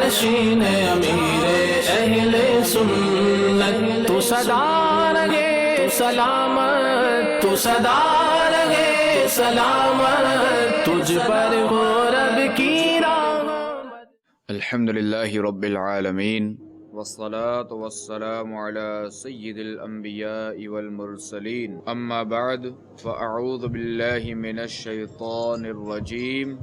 نشین امیر اہل سنت، تو صدا رہے سلامت، تو صدا رہے سلامت، تجھ پر ہو رب کی رحمت۔ الحمدللہ رب العالمین، والصلاة والسلام على سید الانبیاء والمرسلین، اما بعد فاعوذ باللہ من الشیطان الرجیم،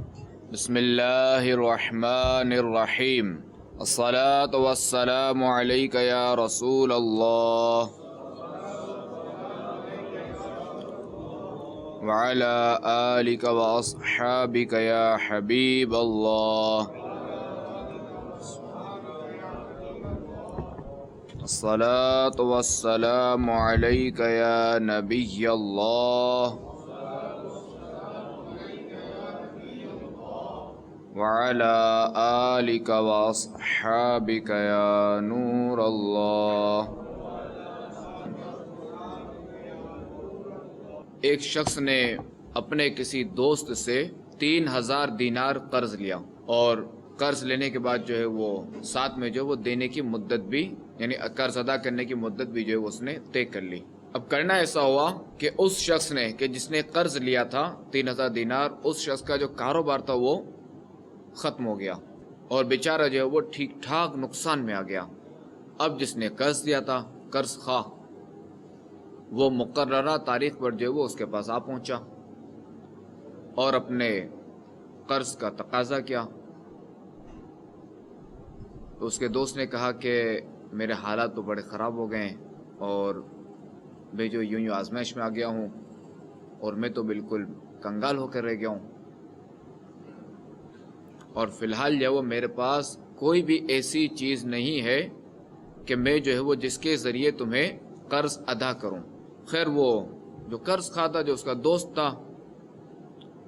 بسم اللہ الرحمن الرحیم، الصلاة والسلام علیک یا رسول اللہ وعلى آلک واصحابک یا حبیب اللہ، الصلاة والسلام علیک یا نبی اللہ وعلى آلک واصحابک یا نور اللہ۔ ایک شخص نے اپنے کسی دوست سے 3000 دینار قرض لیا، اور قرض لینے کے بعد جو ہے وہ ساتھ میں جو وہ دینے کی مدت بھی، یعنی قرض ادا کرنے کی مدت بھی جو ہے وہ اس نے طے کر لی۔ اب کرنا ایسا ہوا کہ اس شخص نے کہ جس نے قرض لیا تھا 3000 دینار، اس شخص کا جو کاروبار تھا وہ ختم ہو گیا، اور بیچارہ جو ہے وہ ٹھیک ٹھاک نقصان میں آ گیا۔ اب جس نے قرض دیا تھا قرض خواہ، وہ مقررہ تاریخ پر جو ہے وہ اس کے پاس آ پہنچا اور اپنے قرض کا تقاضا کیا۔ تو اس کے دوست نے کہا کہ میرے حالات تو بڑے خراب ہو گئے ہیں، اور میں جو یوں آزمائش میں آ گیا ہوں، اور میں تو بالکل کنگال ہو کر رہ گیا ہوں، اور فی الحال جو ہے وہ میرے پاس کوئی بھی ایسی چیز نہیں ہے کہ میں جو ہے وہ جس کے ذریعے تمہیں قرض ادا کروں۔ خیر وہ جو قرض خواہ تھا، جو اس کا دوست تھا،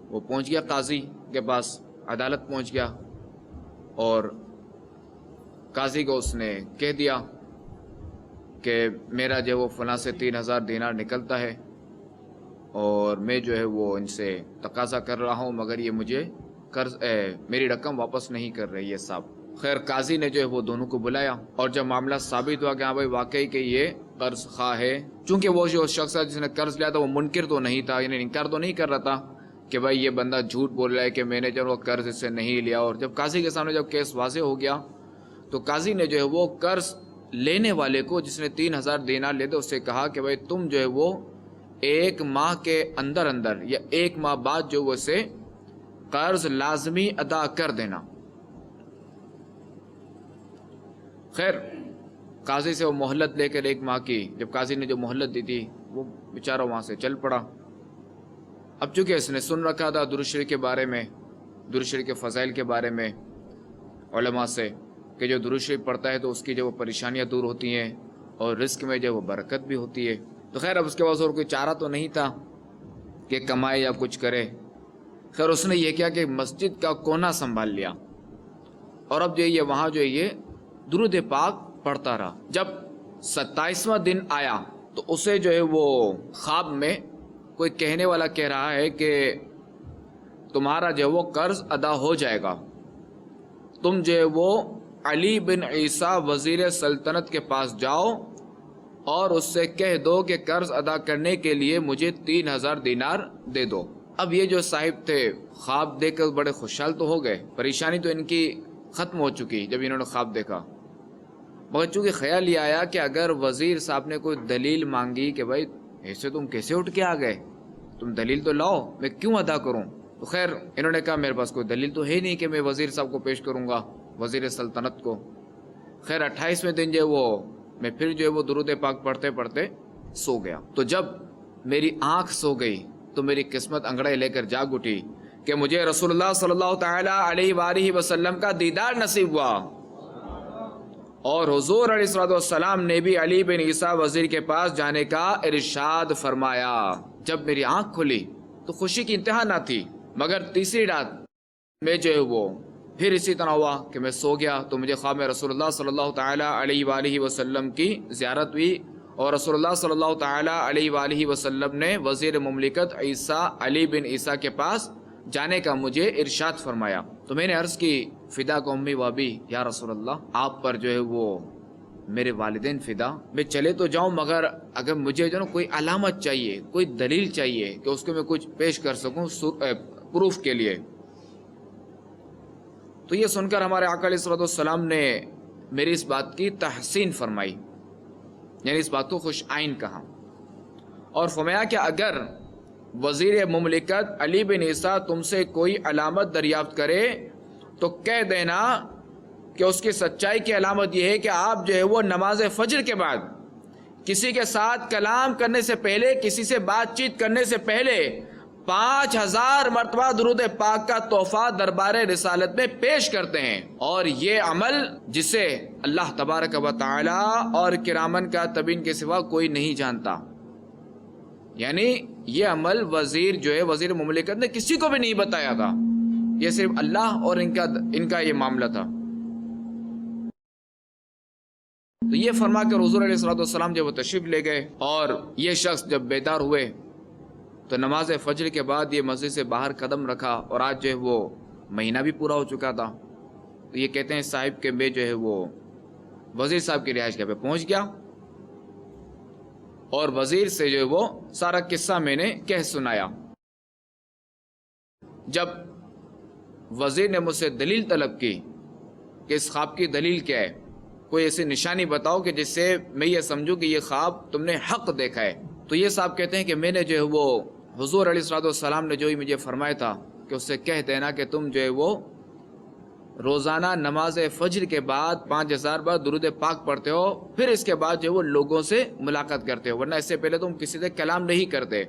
وہ پہنچ گیا قاضی کے پاس، عدالت پہنچ گیا، اور قاضی کو اس نے کہہ دیا کہ میرا جو ہے وہ فلاں سے 3000 دینار نکلتا ہے، اور میں جو ہے وہ ان سے تقاضا کر رہا ہوں، مگر یہ مجھے قرض میری رقم واپس نہیں کر رہی ہے صاحب۔ خیر قاضی نے جو ہے وہ دونوں کو بلایا، اور جب معاملہ ثابت ہوا کہ ہاں بھائی واقعی کہ یہ قرض خواہ ہے، چونکہ وہ جو شخص ہے جس نے قرض لیا تھا وہ منکر تو نہیں تھا، یعنی انکار تو نہیں کر رہا تھا کہ بھائی یہ بندہ جھوٹ بول رہا ہے کہ میں نے جو قرض اس سے نہیں لیا۔ اور جب قاضی کے سامنے جب کیس واضح ہو گیا، تو قاضی نے جو ہے وہ قرض لینے والے کو، جس نے 3000 دینار لیے تھے، اس سے کہا کہ بھائی تم جو ہے وہ 1 ماہ کے اندر اندر یا 1 ماہ بعد جو وہ سے قرض لازمی ادا کر دینا۔ خیر قاضی سے وہ مہلت لے کر 1 ماہ کی، جب قاضی نے جو مہلت دی تھی، وہ بیچارہ وہاں سے چل پڑا۔ اب چونکہ اس نے سن رکھا تھا درود شریف کے بارے میں، درود شریف کے فضائل کے بارے میں علماء سے، کہ جو درود شریف پڑھتا ہے تو اس کی جو وہ پریشانیاں دور ہوتی ہیں، اور رزق میں جو وہ برکت بھی ہوتی ہے۔ تو خیر اب اس کے پاس اور کوئی چارہ تو نہیں تھا کہ کمائے یا کچھ کرے۔ خیر اس نے یہ کیا کہ مسجد کا کونا سنبھال لیا، اور اب جو یہ وہاں جو یہ درود پاک پڑھتا رہا۔ جب 27واں دن آیا تو اسے جو ہے وہ خواب میں کوئی کہنے والا کہہ رہا ہے کہ تمہارا جو ہے وہ قرض ادا ہو جائے گا، تم جو ہے وہ علی بن عیسیٰ وزیر سلطنت کے پاس جاؤ اور اس سے کہہ دو کہ قرض ادا کرنے کے لیے مجھے 3000 دینار دے دو۔ اب یہ جو صاحب تھے خواب دیکھ کر بڑے خوشحال تو ہو گئے، پریشانی تو ان کی ختم ہو چکی جب انہوں نے خواب دیکھا، مگر چونکہ خیال یہ آیا کہ اگر وزیر صاحب نے کوئی دلیل مانگی کہ بھائی ایسے تم کیسے اٹھ کے آ گئے، تم دلیل تو لاؤ، میں کیوں ادا کروں؟ تو خیر انہوں نے کہا میرے پاس کوئی دلیل تو ہے نہیں کہ میں وزیر صاحب کو پیش کروں گا، وزیر سلطنت کو۔ خیر 28ویں دن جو وہ میں پھر جو ہے وہ درود پاک پڑھتے پڑھتے سو گیا۔ تو جب میری آنکھ سو گئی تو میری قسمت انگڑے لے کر جاگ اٹھی کہ مجھے رسول اللہ صلی اللہ تعالی علیہ وآلہ وسلم کا دیدار نصیب ہوا، اور حضور علیہ الصلوۃ والسلام نے بھی علی بن عیسیٰ وزیر کے پاس جانے کا ارشاد فرمایا۔ جب میری آنکھ کھلی تو خوشی کی انتہا نہ تھی، مگر تیسری رات میں جو ہے وہ پھر اسی طرح ہوا کہ میں سو گیا تو مجھے خواب میں رسول اللہ صلی اللہ تعالی علیہ وآلہ وسلم کی زیارت ہوئی، اور رسول اللہ صلی اللہ تعالی علیہ وآلہ وسلم نے وزیر مملکت عیسیٰ علی بن عیسیٰ کے پاس جانے کا مجھے ارشاد فرمایا۔ تو میں نے عرض کی فدا کو امی و ابی یا رسول اللہ، آپ پر جو ہے وہ میرے والدین فدا، میں چلے تو جاؤں مگر اگر مجھے جو نا کوئی علامت چاہیے، کوئی دلیل چاہیے کہ اس کو میں کچھ پیش کر سکوں پروف کے لیے۔ تو یہ سن کر ہمارے آقا علیہ الصلوۃ والسلام نے میری اس بات کی تحسین فرمائی، یعنی اس بات کو خوش آئین کہا، اور فرمایا کہ اگر وزیر مملکت علی بن عیسیٰ تم سے کوئی علامت دریافت کرے تو کہہ دینا کہ اس کی سچائی کی علامت یہ ہے کہ آپ جو ہے وہ نماز فجر کے بعد کسی کے ساتھ کلام کرنے سے پہلے، کسی سے بات چیت کرنے سے پہلے 5000 مرتبہ درود پاک کا تحفہ دربار رسالت میں پیش کرتے ہیں، اور یہ عمل جسے اللہ تبارک و تعالی اور کرامن کاتبین کے سوا کوئی نہیں جانتا، یعنی یہ عمل وزیر جو ہے وزیر مملکت نے کسی کو بھی نہیں بتایا تھا، یہ صرف اللہ اور ان کا یہ معاملہ تھا۔ تو یہ فرما کر حضور علیہ الصلوۃ والسلام جب وہ تشریف لے گئے اور یہ شخص جب بیدار ہوئے تو نماز فجر کے بعد یہ مسجد سے باہر قدم رکھا، اور آج جو ہے وہ مہینہ بھی پورا ہو چکا تھا۔ تو یہ کہتے ہیں صاحب کہ میں جو ہے وہ وزیر صاحب کی رہائش گاہ پہ پہنچ گیا، اور وزیر سے جو ہے وہ سارا قصہ میں نے کہہ سنایا۔ جب وزیر نے مجھ سے دلیل طلب کی کہ اس خواب کی دلیل کیا ہے، کوئی ایسی نشانی بتاؤ کہ جس سے میں یہ سمجھوں کہ یہ خواب تم نے حق دیکھا ہے، تو یہ صاحب کہتے ہیں کہ میں نے جو ہے وہ حضور علیہ الصلوۃ والسلام نے جو ہی مجھے فرمایا تھا کہ اس سے کہہ دینا کہ تم جو ہے وہ روزانہ نماز فجر کے بعد 5000 بار درود پاک پڑھتے ہو، پھر اس کے بعد جو ہے وہ لوگوں سے ملاقات کرتے ہو، ورنہ اس سے پہلے تم کسی سے کلام نہیں کرتے،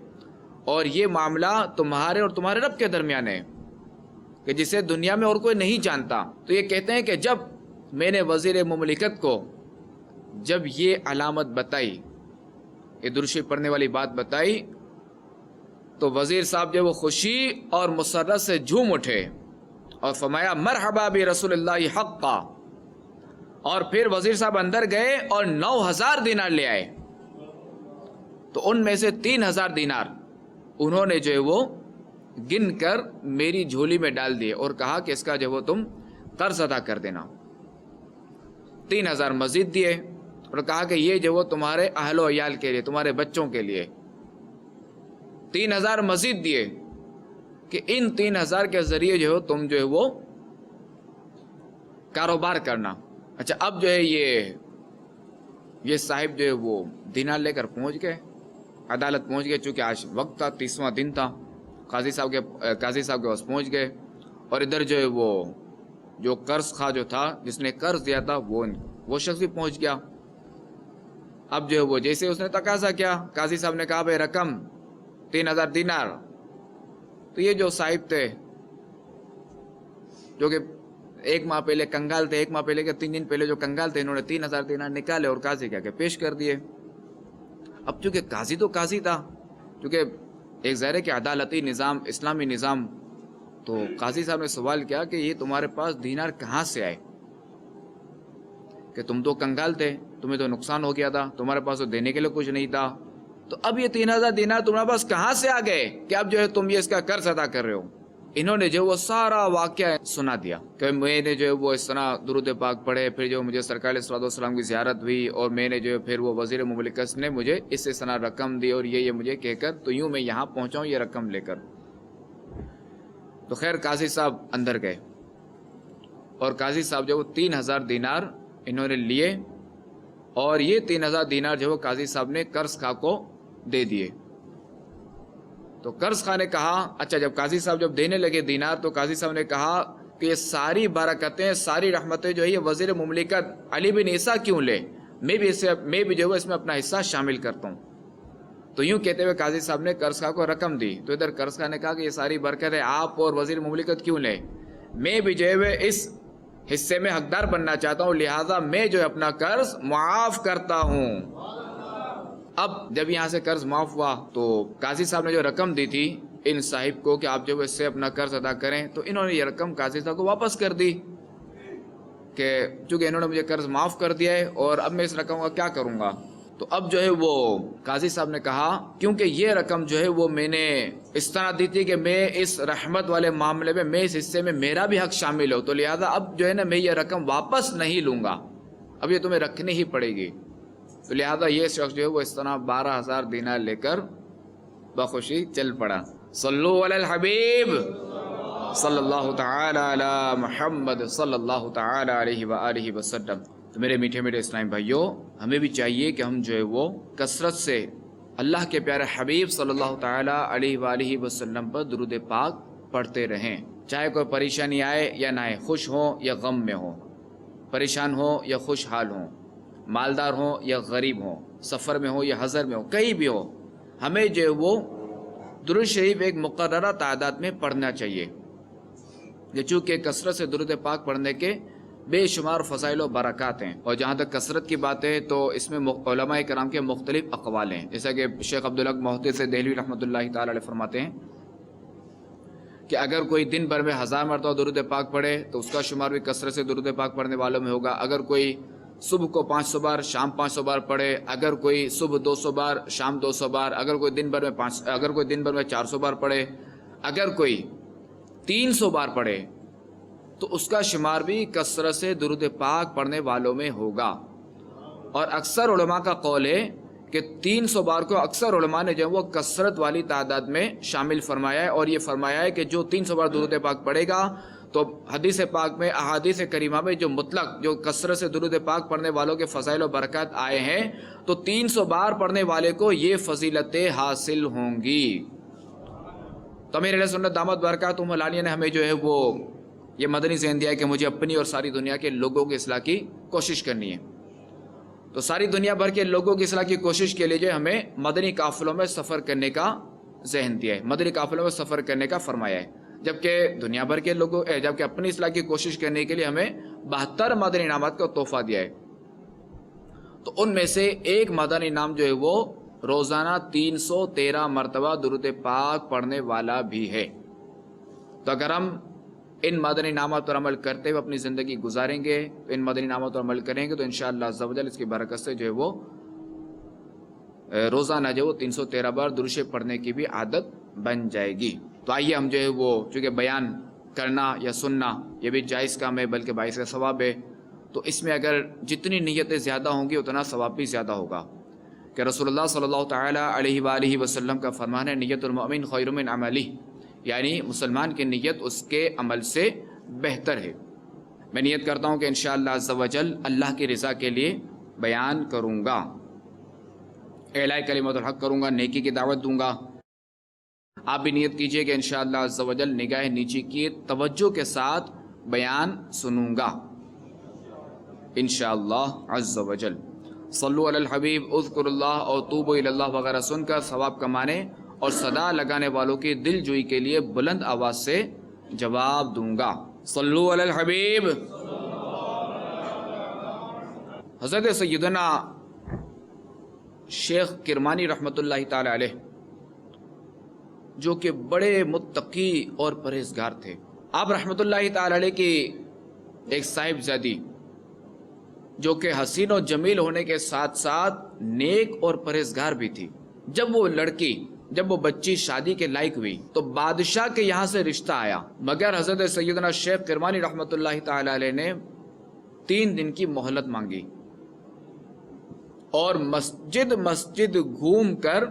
اور یہ معاملہ تمہارے اور تمہارے رب کے درمیان ہے کہ جسے دنیا میں اور کوئی نہیں جانتا۔ تو یہ کہتے ہیں کہ جب میں نے وزیر مملکت کو جب یہ علامت بتائی، یہ درود شریف پڑھنے والی بات بتائی، تو وزیر صاحب جو وہ خوشی اور مسرت سے جھوم اٹھے اور فرمایا مرحبا برسول اللہ حقا، اور پھر وزیر صاحب اندر گئے اور 9000 دینار لے آئے۔ تو ان میں سے 3000 دینار انہوں نے جو ہے وہ گن کر میری جھولی میں ڈال دیے اور کہا کہ اس کا جو وہ تم قرض ادا کر دینا۔ 3000 مزید دیے اور کہا کہ یہ جو وہ تمہارے اہل و عیال کے لیے، تمہارے بچوں کے لیے۔ 3000 مزید دیے کہ ان 3000 کے ذریعے جو ہے تم جو ہے وہ کاروبار کرنا۔ اچھا، اب جو ہے یہ صاحب جو ہے وہ دینار لے کر پہنچ گئے، عدالت پہنچ گئے، چونکہ آج وقت تھا، 30واں دن تھا، قاضی صاحب کے پاس پہنچ گئے، اور ادھر جو ہے وہ جو قرض خواہ جو تھا، جس نے قرض دیا تھا، وہ شخص بھی پہنچ گیا۔ اب جو ہے وہ جیسے اس نے تقاضا کیا، قاضی صاحب نے کہا بھائی رقم 3000 دینار۔ تو یہ جو صاحب تھے جو کہ 1 ماہ پہلے کنگال تھے، 1 ماہ پہلے کے 3 دن پہلے جو کنگال تھے، انہوں نے 3000 دینار نکالے اور قاضی کیا کہ پیش کر دیے۔ اب چونکہ قاضی تو قاضی تھا، چونکہ ایک ظاہر ہے کہ عدالتی نظام، اسلامی نظام، تو قاضی صاحب نے سوال کیا کہ یہ تمہارے پاس دینار کہاں سے آئے، کہ تم تو کنگال تھے، تمہیں تو نقصان ہو گیا تھا، تمہارے پاس تو دینے کے لیے کچھ نہیں تھا، تو اب یہ 3000 دینار تمہارے پاس کہاں سے آ گئے کہ اب جو ہے تم یہ اس کا قرض ادا کر رہے ہو۔ انہوں نے جو وہ سارا واقعہ سنا دیا کہ میں نے جو ہے وہ اس طرح درود پاک پڑھے، پھر جو مجھے سرکار علیہ الصلوۃ والسلام کی زیارت ہوئی، اور میں نے جو ہے پھر وہ وزیر مملکت نے مجھے اس سے سنا رقم دی، اور یہ مجھے کہہ کر تو یوں میں یہاں پہنچا ہوں یہ رقم لے کر۔ تو خیر قاضی صاحب اندر گئے، اور قاضی صاحب جو وہ 3000 دینار انہوں نے لیے، اور یہ 3000 دینار جو وہ قاضی صاحب نے قرض خواہ کو دے دیے۔ تو قرض خواہ نے کہا، اچھا جب قاضی صاحب جب دینے لگے دینار، تو قاضی صاحب نے کہا کہ یہ ساری برکتیں، ساری رحمتیں جو ہے یہ وزیر مملکت علی بن عیسیٰ کیوں لے، میں بھی جو ہے اس میں اپنا حصہ شامل کرتا ہوں۔ تو یوں کہتے ہوئے قاضی صاحب نے قرض خواہ کو رقم دی، تو ادھر قرض خواہ نے کہا کہ یہ ساری برکتیں آپ اور وزیر مملکت کیوں لے، میں بھی جو ہے اس حصے میں حقدار بننا چاہتا ہوں، لہٰذا میں جو ہے اپنا قرض معاف کرتا ہوں۔ اب جب یہاں سے قرض معاف ہوا تو قاضی صاحب نے جو رقم دی تھی ان صاحب کو کہ آپ جو اس سے اپنا قرض ادا کریں، تو انہوں نے یہ رقم قاضی صاحب کو واپس کر دی کہ چونکہ انہوں نے مجھے قرض معاف کر دیا ہے اور اب میں اس رقم کا کیا کروں گا۔ تو اب جو ہے وہ قاضی صاحب نے کہا کیونکہ یہ رقم جو ہے وہ میں نے اس طرح دی تھی کہ میں اس رحمت والے معاملے میں اس حصے میں میرا بھی حق شامل ہو، تو لہذا اب جو ہے نا میں یہ رقم واپس نہیں لوں گا، اب یہ تمہیں رکھنی ہی پڑے گی۔ تو لہذا یہ شخص جو ہے وہ اس طرح 12,000 دینار لے کر بخوشی چل پڑا۔ صلو علی الحبیب صلی اللہ تعالی علی محمد صلی اللہ تعالی علیہ وآلہ وسلم۔ تو میرے میٹھے میٹھے اسلام بھائیوں، ہمیں بھی چاہیے کہ ہم جو ہے وہ کثرت سے اللہ کے پیارے حبیب صلی اللہ تعالی علیہ وآلہ وسلم پر درود پاک پڑھتے رہیں، چاہے کوئی پریشانی آئے یا نہ آئے، خوش ہوں یا غم میں ہوں، پریشان ہوں یا خوشحال ہوں، مالدار ہوں یا غریب ہوں، سفر میں ہوں یا حضر میں ہوں، کہیں بھی ہو، ہمیں جو ہے وہ درود شریف ایک مقررہ تعداد میں پڑھنا چاہیے۔ یہ چونکہ کثرت سے درود پاک پڑھنے کے بے شمار فضائل و برکات ہیں، اور جہاں تک کثرت کی بات ہے تو اس میں علماء کرام کے مختلف اقوال ہیں، جیسا کہ شیخ عبدالحق محدث دہلوی رحمۃ اللہ تعالی علیہ فرماتے ہیں کہ اگر کوئی دن بھر میں 1000 مرتبہ درود پاک پڑھے تو اس کا شمار بھی کثرت سے درود پاک پڑھنے والوں میں ہوگا۔ اگر کوئی صبح کو 500 بار، شام 500 بار پڑھے، اگر کوئی صبح 200 بار، شام 200 بار، اگر کوئی دن بھر میں 400 بار پڑھے، اگر کوئی 300 بار پڑھے تو اس کا شمار بھی کثرت سے درود پاک پڑھنے والوں میں ہوگا۔ اور اکثر علماء کا قول ہے کہ 300 بار کو اکثر علماء نے جو ہے وہ کثرت والی تعداد میں شامل فرمایا ہے، اور یہ فرمایا ہے کہ جو 300 بار درود پاک پڑھے گا تو حدیث پاک میں، احادیث کریمہ میں جو مطلق جو کثرت سے درود پاک پڑھنے والوں کے فضائل و برکات آئے ہیں تو 300 بار پڑھنے والے کو یہ فضیلتیں حاصل ہوں گی۔ تو میرے سنت دامت برکاتہم العالیہ نے ہمیں جو ہے وہ یہ مدنی ذہن دیا ہے کہ مجھے اپنی اور ساری دنیا کے لوگوں کی اصلاح کی کوشش کرنی ہے۔ تو ساری دنیا بھر کے لوگوں کی اصلاح کی کوشش کے لیے جو ہمیں مدنی قافلوں میں سفر کرنے کا ذہن دیا ہے، مدنی قافلوں میں سفر کرنے کا فرمایا ہے، جبکہ دنیا بھر کے لوگوں جبکہ اپنی اصلاح کی کوشش کرنے کے لیے ہمیں 72 مدنی انعامات کا تحفہ دیا ہے۔ تو ان میں سے ایک مدنی انعام جو ہے وہ روزانہ 313 مرتبہ درود پاک پڑھنے والا بھی ہے۔ تو اگر ہم ان مدنی انعامات پر عمل کرتے ہوئے اپنی زندگی گزاریں گے، تو ان مدنی انعامات پر عمل کریں گے تو انشاءاللہ عز و جل اس کی برکت سے جو ہے وہ روزانہ جو وہ 313 بار درود شریف پڑھنے کی بھی عادت بن جائے گی۔ تو آئیے ہم جو ہے وہ چونکہ بیان کرنا یا سننا یہ بھی جائز کام ہے بلکہ باعث ثواب ہے، تو اس میں اگر جتنی نیتیں زیادہ ہوں گی اتنا ثواب بھی زیادہ ہوگا، کہ رسول اللہ صلی اللہ تعالی علیہ وآلہ وسلم کا فرمان ہے نیت المؤمن خیر من عملہ، یعنی مسلمان کی نیت اس کے عمل سے بہتر ہے۔ میں نیت کرتا ہوں کہ انشاءاللہ عز و جل اللہ کی رضا کے لیے بیان کروں گا، اعلاء کلمۃ الحق کروں گا، نیکی کی دعوت دوں گا۔ آپ بھی نیت کیجئے کہ انشاءاللہ عز و جل نگاہ نیچی کی توجہ کے ساتھ بیان سنوں گا انشاءاللہ عز و جل۔ صلو علی الحبیب، اذکر اللہ اور توبوا الی اللہ وغیرہ سن کر ثواب کمانے اور صدا لگانے والوں کی دل جوئی کے لیے بلند آواز سے جواب دوں گا۔ صلو علی الحبیب۔ حضرت سیدنا شیخ کرمانی رحمۃ اللہ تعالی علیہ جو کہ بڑے متقی اور پرہیزگار تھے، آپ رحمۃ اللہ تعالی علیہ کی ایک صاحبزادی جو کہ حسین و جمیل ہونے کے ساتھ ساتھ نیک اور پرہیزگار بھی تھی، جب وہ بچی شادی کے لائق ہوئی تو بادشاہ کے یہاں سے رشتہ آیا، مگر حضرت سیدنا شیخ کرمانی رحمۃ اللہ تعالی علیہ نے 3 دن کی مہلت مانگی اور مسجد گھوم کر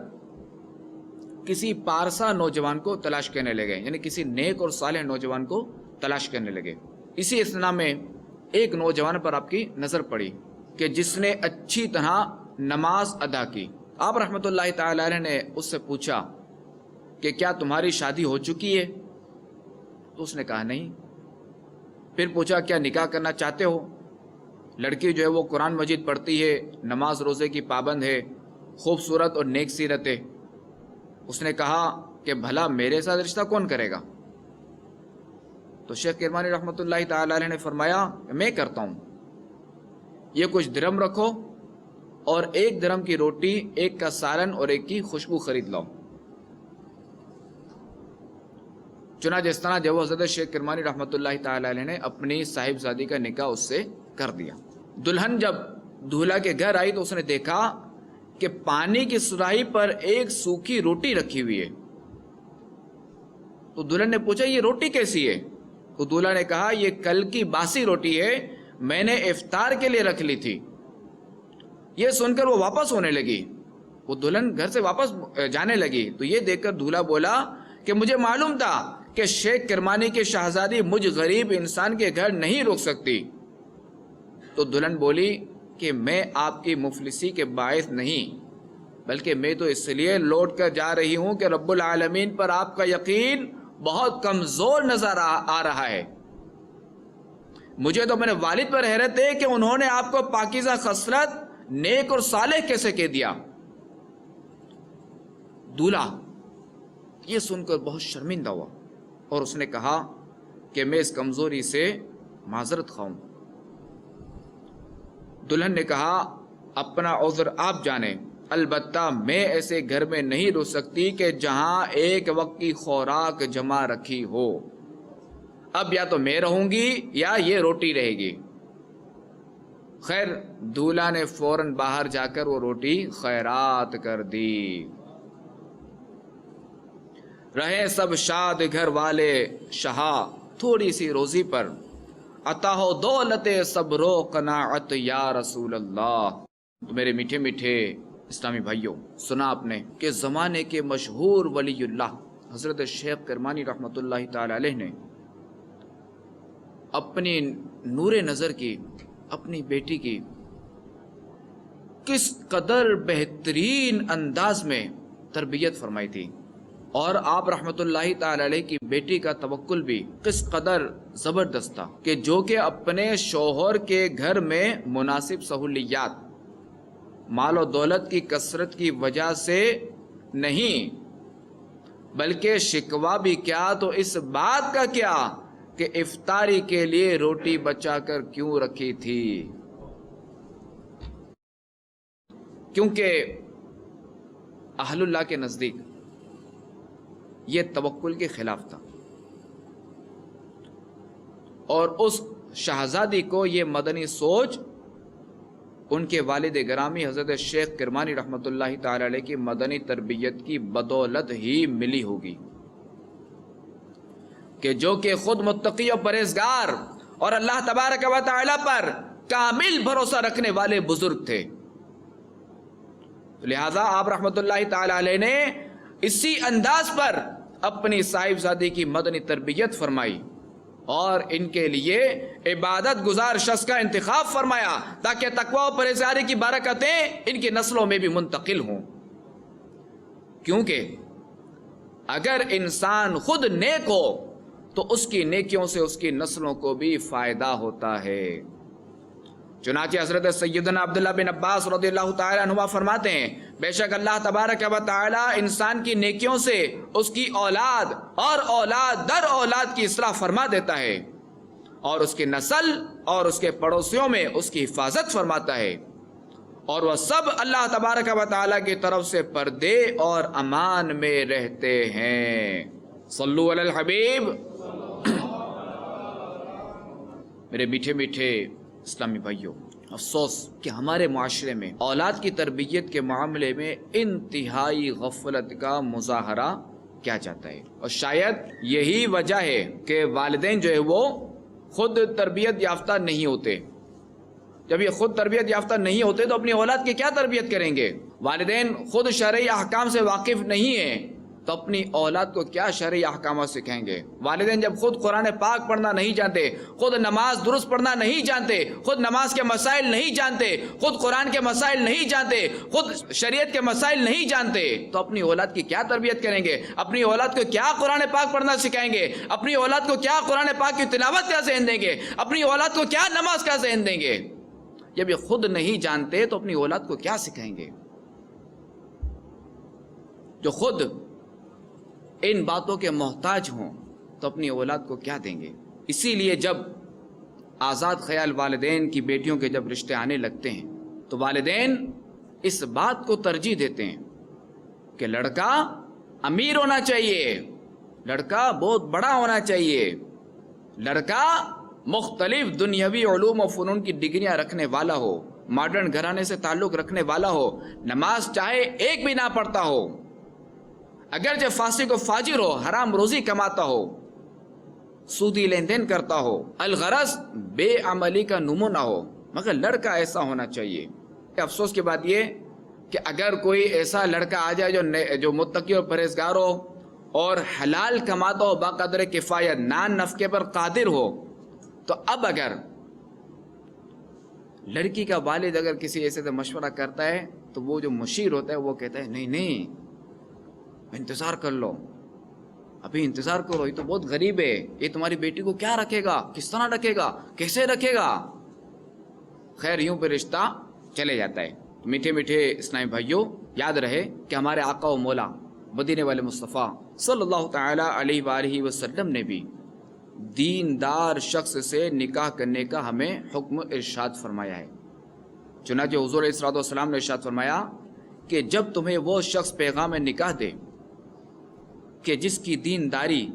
کسی پارسا نوجوان کو تلاش کرنے لگے، یعنی کسی نیک اور صالح نوجوان کو تلاش کرنے لگے۔ اسی اثنا میں ایک نوجوان پر آپ کی نظر پڑی کہ جس نے اچھی طرح نماز ادا کی۔ آپ رحمۃ اللہ تعالی علیہ نے اس سے پوچھا کہ کیا تمہاری شادی ہو چکی ہے؟ تو اس نے کہا نہیں۔ پھر پوچھا کیا نکاح کرنا چاہتے ہو؟ لڑکی جو ہے وہ قرآن مجید پڑھتی ہے، نماز روزے کی پابند ہے، خوبصورت اور نیک سیرت ہے۔ اس نے کہا کہ بھلا میرے ساتھ رشتہ کون کرے گا؟ تو شیخ کرمانی رحمۃ اللہ تعالی علیہ نے فرمایا میں کرتا ہوں، یہ کچھ درم رکھو اور 1 درم کی روٹی، 1 کا سالن اور 1 کی خوشبو خرید لاؤ۔ چنانچہ اس طرح جب حضرت شیخ کرمانی رحمۃ اللہ تعالی علیہ نے اپنی صاحبزادی کا نکاح اس سے کر دیا۔ دلہن جب دولہا کے گھر آئی تو اس نے دیکھا کہ پانی کی سراہی پر ایک سوکھی روٹی رکھی ہوئی ہے۔ تو دلہن نے پوچھا یہ روٹی کیسی ہے؟ تو دولہا نے کہا یہ کل کی باسی روٹی ہے، میں نے افطار کے لیے رکھ لی تھی۔ یہ سن کر وہ واپس ہونے لگی، وہ دلہن گھر سے واپس جانے لگی تو یہ دیکھ کر دولہا بولا کہ مجھے معلوم تھا کہ شیخ کرمانی کی شہزادی مجھ غریب انسان کے گھر نہیں رک سکتی۔ تو دلہن بولی کہ میں آپ کی مفلسی کے باعث نہیں، بلکہ میں تو اس لیے لوٹ کر جا رہی ہوں کہ رب العالمین پر آپ کا یقین بہت کمزور نظر آ رہا ہے۔ مجھے تو اپنے والد پر حیرت ہے کہ انہوں نے آپ کو پاکیزہ خصلت، نیک اور صالح کیسے کہہ دیا۔ دولہا یہ سن کر بہت شرمندہ ہوا اور اس نے کہا کہ میں اس کمزوری سے معذرت خواہوں۔ دلہن نے کہا اپنا عذر آپ جانیں، البتہ میں ایسے گھر میں نہیں رہ سکتی کہ جہاں ایک وقت کی خوراک جمع رکھی ہو۔ اب یا تو میں رہوں گی یا یہ روٹی رہے گی۔ خیر دولہا نے فوراً باہر جا کر وہ روٹی خیرات کر دی۔ رہے سب شاد گھر والے شہا تھوڑی سی روزی پر، عطا ہو دولت صبر و قناعت یا رسول اللہ۔ میرے میٹھے میٹھے اسلامی بھائیوں، سنا آپ نے کہ زمانے کے مشہور ولی اللہ حضرت شیخ کرمانی رحمۃ اللہ تعالی علیہ نے اپنی نور نظر کی، اپنی بیٹی کی کس قدر بہترین انداز میں تربیت فرمائی تھی، اور آپ رحمت اللہ تعالی علیہ کی بیٹی کا توکل بھی کس قدر زبردست تھا کہ جو کہ اپنے شوہر کے گھر میں مناسب سہولیات، مال و دولت کی کثرت کی وجہ سے نہیں، بلکہ شکوہ بھی کیا تو اس بات کا کیا کہ افطاری کے لیے روٹی بچا کر کیوں رکھی تھی، کیونکہ اہل اللہ کے نزدیک یہ توکل کے خلاف تھا، اور اس شہزادی کو یہ مدنی سوچ ان کے والد گرامی حضرت شیخ کرمانی رحمۃ اللہ تعالی علیہ کی مدنی تربیت کی بدولت ہی ملی ہوگی، کہ جو کہ خود متقی و پرہیزگار اور اللہ تبارک و تعالی پر کامل بھروسہ رکھنے والے بزرگ تھے۔ لہذا آپ رحمۃ اللہ تعالی علیہ نے اسی انداز پر اپنی صاحبزادی کی مدنی تربیت فرمائی اور ان کے لیے عبادت گزار شخص کا انتخاب فرمایا تاکہ تقوی و پرہیزگاری کی برکتیں ان کی نسلوں میں بھی منتقل ہوں، کیونکہ اگر انسان خود نیک ہو تو اس کی نیکیوں سے اس کی نسلوں کو بھی فائدہ ہوتا ہے۔ چنانچہ حضرت سیدنا عبداللہ بن عباس رضی اللہ تعالی عنہما فرماتے ہیں بے شک اللہ تبارک و تعالی انسان کی نیکیوں سے اس کی اولاد اور اولاد در اولاد کی اصلاح فرما دیتا ہے، اور اس کی نسل اور اس کے پڑوسیوں میں اس کی حفاظت فرماتا ہے، اور وہ سب اللہ تبارک و تعالی کی طرف سے پردے اور امان میں رہتے ہیں۔ صلو علی الحبیب۔ میرے میٹھے میٹھے اسلامی بھائیوں، افسوس کہ ہمارے معاشرے میں اولاد کی تربیت کے معاملے میں انتہائی غفلت کا مظاہرہ کیا جاتا ہے، اور شاید یہی وجہ ہے کہ والدین جو ہے وہ خود تربیت یافتہ نہیں ہوتے۔ جب یہ خود تربیت یافتہ نہیں ہوتے تو اپنی اولاد کی کیا تربیت کریں گے؟ والدین خود شرعی احکام سے واقف نہیں ہیں تو اپنی اولاد کو کیا شرعی احکامات سکھائیں گے؟ والدین جب خود قرآن پاک پڑھنا نہیں جانتے، خود نماز درست پڑھنا نہیں جانتے، خود نماز کے مسائل نہیں جانتے، خود قرآن کے مسائل نہیں جانتے، خود شریعت کے مسائل نہیں جانتے، تو اپنی اولاد کی کیا تربیت کریں گے؟ اپنی اولاد کو کیا قرآن پاک پڑھنا سکھائیں گے؟ اپنی اولاد کو کیا قرآن پاک کی تلاوت کا ذہن دیں گے؟ اپنی اولاد کو کیا نماز کا ذہن دیں گے؟ جب یہ خود نہیں جانتے تو اپنی اولاد کو کیا سکھائیں گے؟ جو خود ان باتوں کے محتاج ہوں تو اپنی اولاد کو کیا دیں گے؟ اسی لیے جب آزاد خیال والدین کی بیٹیوں کے جب رشتے آنے لگتے ہیں تو والدین اس بات کو ترجیح دیتے ہیں کہ لڑکا امیر ہونا چاہیے، لڑکا بہت بڑا ہونا چاہیے، لڑکا مختلف دنیاوی علوم و فنون کی ڈگریاں رکھنے والا ہو، ماڈرن گھرانے سے تعلق رکھنے والا ہو، نماز چاہے ایک بھی نہ پڑھتا ہو، اگرچہ فاسق و فاجر ہو، حرام روزی کماتا ہو، سودی لین دین کرتا ہو، الغرض بے عملی کا نمونہ ہو، مگر لڑکا ایسا ہونا چاہیے۔ افسوس کی بات یہ کہ اگر کوئی ایسا لڑکا آ جائے جو متقی اور پرہیزگار ہو اور حلال کماتا ہو، باقدر کفایت، نان نفقے پر قادر ہو، تو اب اگر لڑکی کا والد اگر کسی ایسے سے مشورہ کرتا ہے تو وہ جو مشیر ہوتا ہے وہ کہتا ہے نہیں انتظار کر لو، ابھی انتظار کرو، یہ تو بہت غریب ہے، یہ تمہاری بیٹی کو کیا رکھے گا، کس طرح رکھے گا، کیسے رکھے گا۔ خیر یوں پہ رشتہ چلے جاتا ہے۔ میٹھے میٹھے اسلامی بھائیوں، یاد رہے کہ ہمارے آقا و مولا مدینے والے مصطفیٰ صلی اللہ تعالی علیہ وآلہ وسلم نے بھی دیندار شخص سے نکاح کرنے کا ہمیں حکم ارشاد فرمایا ہے۔ چنانچہ حضور علیہ الصلوۃ والسلام نے ارشاد فرمایا کہ جب تمہیں وہ شخص پیغام نکاح دے کہ جس کی دینداری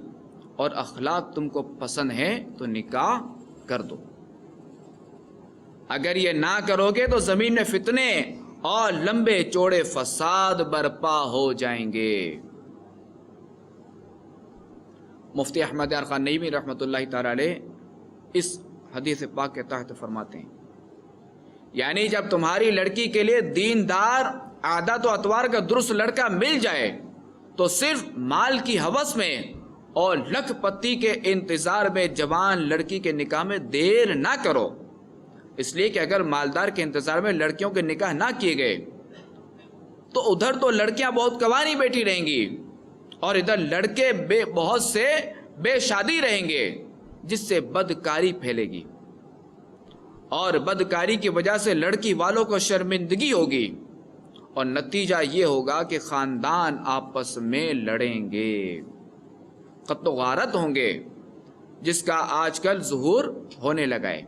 اور اخلاق تم کو پسند ہے تو نکاح کر دو، اگر یہ نہ کرو گے تو زمین میں فتنے اور لمبے چوڑے فساد برپا ہو جائیں گے۔ مفتی احمد یار خان نعیمی رحمۃ اللہ تعالی علیہ اس حدیث پاک کے تحت فرماتے ہیں، یعنی جب تمہاری لڑکی کے لیے دیندار، عادات و اطوار کا درست لڑکا مل جائے تو صرف مال کی ہوس میں اور لکھ پتی کے انتظار میں جوان لڑکی کے نکاح میں دیر نہ کرو، اس لیے کہ اگر مالدار کے انتظار میں لڑکیوں کے نکاح نہ کیے گئے تو ادھر تو لڑکیاں بہت کوانی بیٹھی رہیں گی اور ادھر لڑکے بہت سے بے شادی رہیں گے، جس سے بدکاری پھیلے گی اور بدکاری کی وجہ سے لڑکی والوں کو شرمندگی ہوگی اور نتیجہ یہ ہوگا کہ خاندان آپس میں لڑیں گے، قتل و غارت ہوں گے، جس کا آج کل ظہور ہونے لگا ہے۔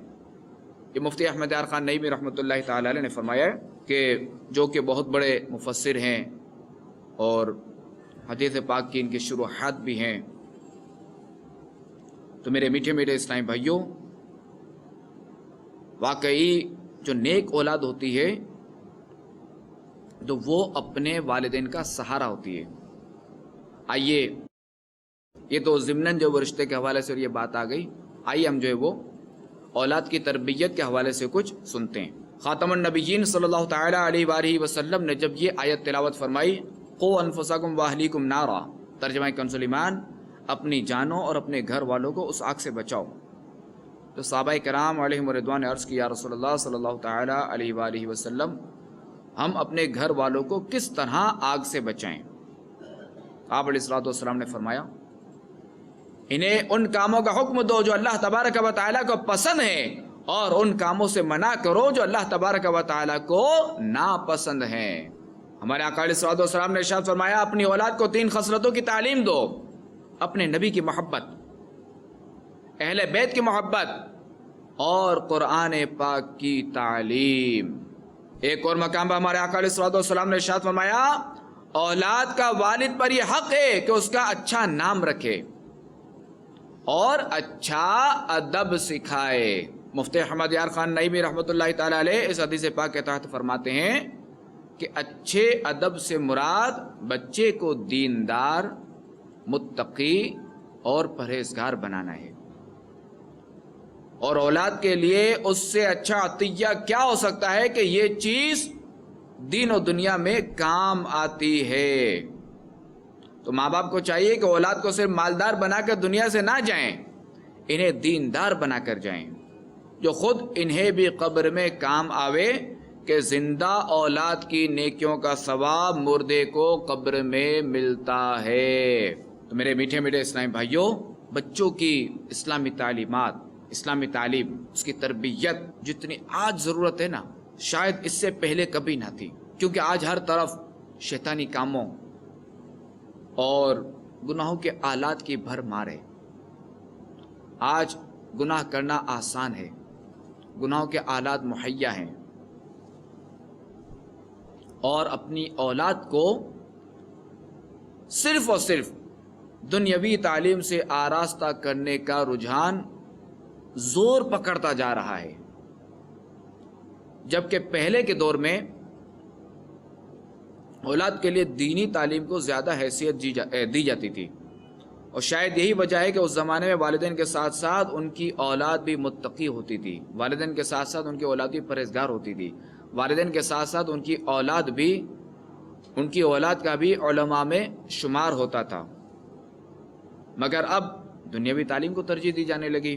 یہ مفتی احمد یار خان نعیمی رحمۃ اللہ تعالی علیہ نے فرمایا ہے کہ جو کہ بہت بڑے مفسر ہیں اور حدیث پاک کی ان کی شروحات بھی ہیں۔ تو میرے میٹھے میٹھے اسلامی بھائیوں، واقعی جو نیک اولاد ہوتی ہے تو وہ اپنے والدین کا سہارا ہوتی ہے۔ آئیے، یہ تو ضمناً جو وہ رشتے کے حوالے سے یہ بات آ گئی، آئیے ہم جو ہے وہ اولاد کی تربیت کے حوالے سے کچھ سنتے ہیں۔ خاتم النبیین صلی اللہ تعالی علیہ وآلہ وسلم نے جب یہ آیت تلاوت فرمائی، قو انفسکم واہلیکم نارا، ترجمہ کنز ایمان، اپنی جانوں اور اپنے گھر والوں کو اس آگ سے بچاؤ، تو صحابہ کرام علیہم رضوان نے عرض کی، یا رسول اللہ صلی اللہ تعالی علیہ وآلہ وسلم، ہم اپنے گھر والوں کو کس طرح آگ سے بچائیں؟ آپ علیہ الصلوۃ والسلام نے فرمایا، انہیں ان کاموں کا حکم دو جو اللہ تبارک و تعالیٰ کو پسند ہے اور ان کاموں سے منع کرو جو اللہ تبارک و تعالیٰ کو ناپسند ہیں۔ ہمارے آقا علیہ الصلوۃ والسلام نے ارشاد فرمایا، اپنی اولاد کو 3 خصلتوں کی تعلیم دو، اپنے نبی کی محبت، اہل بیت کی محبت اور قرآن پاک کی تعلیم۔ ایک اور مقام پر ہمارے آقا علیہ الصلوۃ والسلام نے ارشاد فرمایا، اولاد کا والد پر یہ حق ہے کہ اس کا اچھا نام رکھے اور اچھا ادب سکھائے۔ مفتی احمد یار خان نعیمی رحمۃ اللہ تعالی علیہ اس حدیث پاک کے تحت فرماتے ہیں کہ اچھے ادب سے مراد بچے کو دیندار، متقی اور پرہیزگار بنانا ہے، اور اولاد کے لیے اس سے اچھا عطیہ کیا ہو سکتا ہے کہ یہ چیز دین و دنیا میں کام آتی ہے۔ تو ماں باپ کو چاہیے کہ اولاد کو صرف مالدار بنا کر دنیا سے نہ جائیں، انہیں دیندار بنا کر جائیں، جو خود انہیں بھی قبر میں کام آوے، کہ زندہ اولاد کی نیکیوں کا ثواب مردے کو قبر میں ملتا ہے۔ تو میرے میٹھے میٹھے اسلامی بھائیوں، بچوں کی اسلامی تعلیمات، اسلامی تعلیم، اس کی تربیت جتنی آج ضرورت ہے نا، شاید اس سے پہلے کبھی نہ تھی، کیونکہ آج ہر طرف شیطانی کاموں اور گناہوں کے آلات کی بھر مار ہے۔ آج گناہ کرنا آسان ہے، گناہوں کے آلات مہیا ہیں، اور اپنی اولاد کو صرف اور صرف دنیاوی تعلیم سے آراستہ کرنے کا رجحان زور پکڑتا جا رہا ہے۔ جبکہ پہلے کے دور میں اولاد کے لیے دینی تعلیم کو زیادہ حیثیت دی جاتی تھی، اور شاید یہی وجہ ہے کہ اس زمانے میں والدین کے ساتھ ساتھ ان کی اولاد بھی متقی ہوتی تھی، والدین کے ساتھ ساتھ ان کی اولاد بھی پرہیزگار ہوتی تھی، والدین کے ساتھ ساتھ ان کی اولاد کا بھی علماء میں شمار ہوتا تھا۔ مگر اب دنیاوی تعلیم کو ترجیح دی جانے لگی۔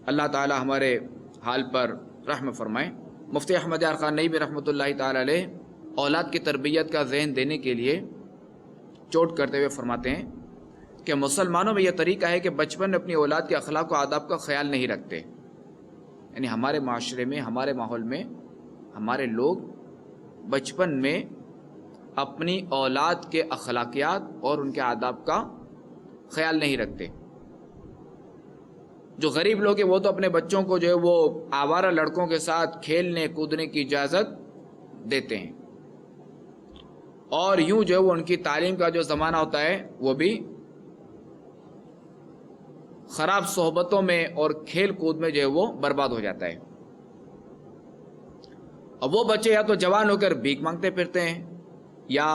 اللہ تعالی ہمارے حال پر رحم فرمائے۔ مفتی احمد یار خان نئی بھی رحمۃ اللہ تعالی علیہ اولاد کی تربیت کا ذہن دینے کے لیے چوٹ کرتے ہوئے فرماتے ہیں کہ مسلمانوں میں یہ طریقہ ہے کہ بچپن میں اپنی اولاد کے اخلاق و آداب کا خیال نہیں رکھتے، یعنی ہمارے معاشرے میں، ہمارے ماحول میں ہمارے لوگ بچپن میں اپنی اولاد کے اخلاقیات اور ان کے آداب کا خیال نہیں رکھتے۔ جو غریب لوگ ہیں وہ تو اپنے بچوں کو جو ہے وہ آوارہ لڑکوں کے ساتھ کھیلنے کودنے کی اجازت دیتے ہیں، اور یوں جو ہے وہ ان کی تعلیم کا جو زمانہ ہوتا ہے وہ بھی خراب صحبتوں میں اور کھیل کود میں جو ہے وہ برباد ہو جاتا ہے۔ اب وہ بچے یا تو جوان ہو کر بھیک مانگتے پھرتے ہیں، یا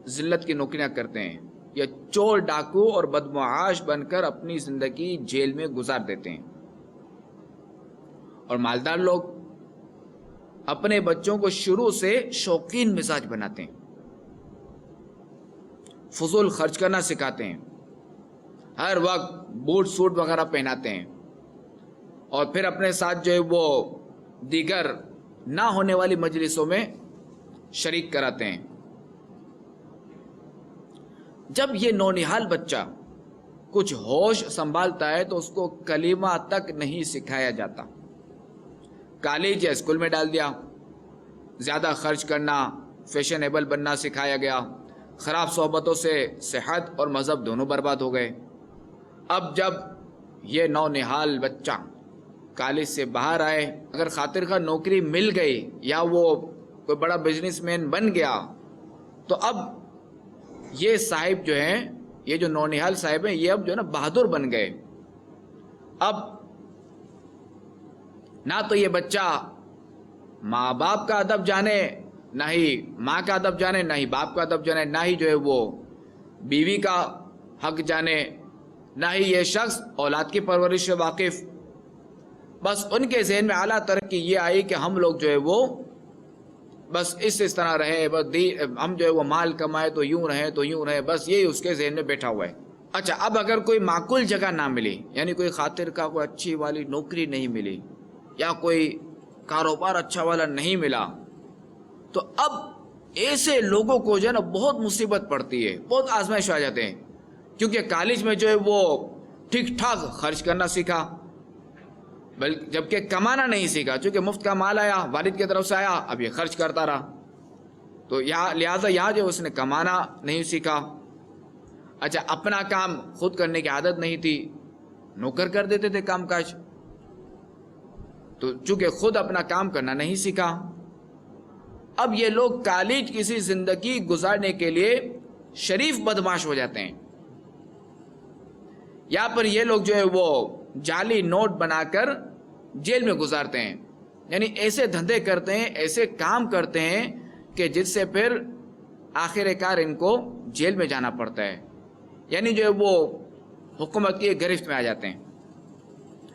ذلت کی نوکریاں کرتے ہیں، یا چور ڈاکو اور بدمعاش بن کر اپنی زندگی جیل میں گزار دیتے ہیں۔ اور مالدار لوگ اپنے بچوں کو شروع سے شوقین مزاج بناتے ہیں، فضول خرچ کرنا سکھاتے ہیں، ہر وقت بوٹ سوٹ وغیرہ پہناتے ہیں، اور پھر اپنے ساتھ جو ہے وہ دیگر نہ ہونے والی مجلسوں میں شریک کراتے ہیں۔ جب یہ نونہال بچہ کچھ ہوش سنبھالتا ہے تو اس کو کلمہ تک نہیں سکھایا جاتا، کالج یا اسکول میں ڈال دیا، زیادہ خرچ کرنا، فیشنیبل بننا سکھایا گیا، خراب صحبتوں سے صحت اور مذہب دونوں برباد ہو گئے۔ اب جب یہ نونہال بچہ کالج سے باہر آئے، اگر خاطر خواہ نوکری مل گئی یا وہ کوئی بڑا بزنس مین بن گیا، تو اب یہ صاحب جو ہیں، یہ جو نونہال صاحب ہیں، یہ اب جو ہے نا بہادر بن گئے۔ اب نہ تو یہ بچہ ماں باپ کا ادب جانے، نہ ہی ماں کا ادب جانے، نہ ہی باپ کا ادب جانے، نہ ہی جو ہے وہ بیوی کا حق جانے، نہ ہی یہ شخص اولاد کی پرورش سے واقف۔ بس ان کے ذہن میں اعلیٰ ترقی یہ آئی کہ ہم لوگ جو ہے وہ بس اس طرح رہے، بس ہم جو ہے وہ مال کمائے تو یوں رہے تو یوں رہے، بس یہی اس کے ذہن میں بیٹھا ہوا ہے۔ اچھا، اب اگر کوئی معقول جگہ نہ ملی، یعنی کوئی خاطر کا کوئی اچھی والی نوکری نہیں ملی، یا کوئی کاروبار اچھا والا نہیں ملا، تو اب ایسے لوگوں کو جو ہے نا بہت مصیبت پڑتی ہے، بہت آزمائش آ جاتے ہیں، کیونکہ کالج میں جو ہے وہ ٹھیک ٹھاک خرچ کرنا سیکھا، جبکہ کمانا نہیں سیکھا، چونکہ مفت کا مال آیا، والد کی طرف سے آیا، اب یہ خرچ کرتا رہا، تو لہٰذا یہاں جو اس نے کمانا نہیں سیکھا۔ اچھا، اپنا کام خود کرنے کی عادت نہیں تھی، نوکر کر دیتے تھے کام کاج، تو چونکہ خود اپنا کام کرنا نہیں سیکھا، اب یہ لوگ کالج کسی زندگی گزارنے کے لیے شریف بدمعاش ہو جاتے ہیں۔ یہاں پر یہ لوگ جو ہے وہ جعلی نوٹ بنا کر جیل میں گزارتے ہیں، یعنی ایسے دھندے کرتے ہیں، ایسے کام کرتے ہیں کہ جس سے پھر آخر کار ان کو جیل میں جانا پڑتا ہے، یعنی جو ہے وہ حکومت کی گرفت میں آ جاتے ہیں،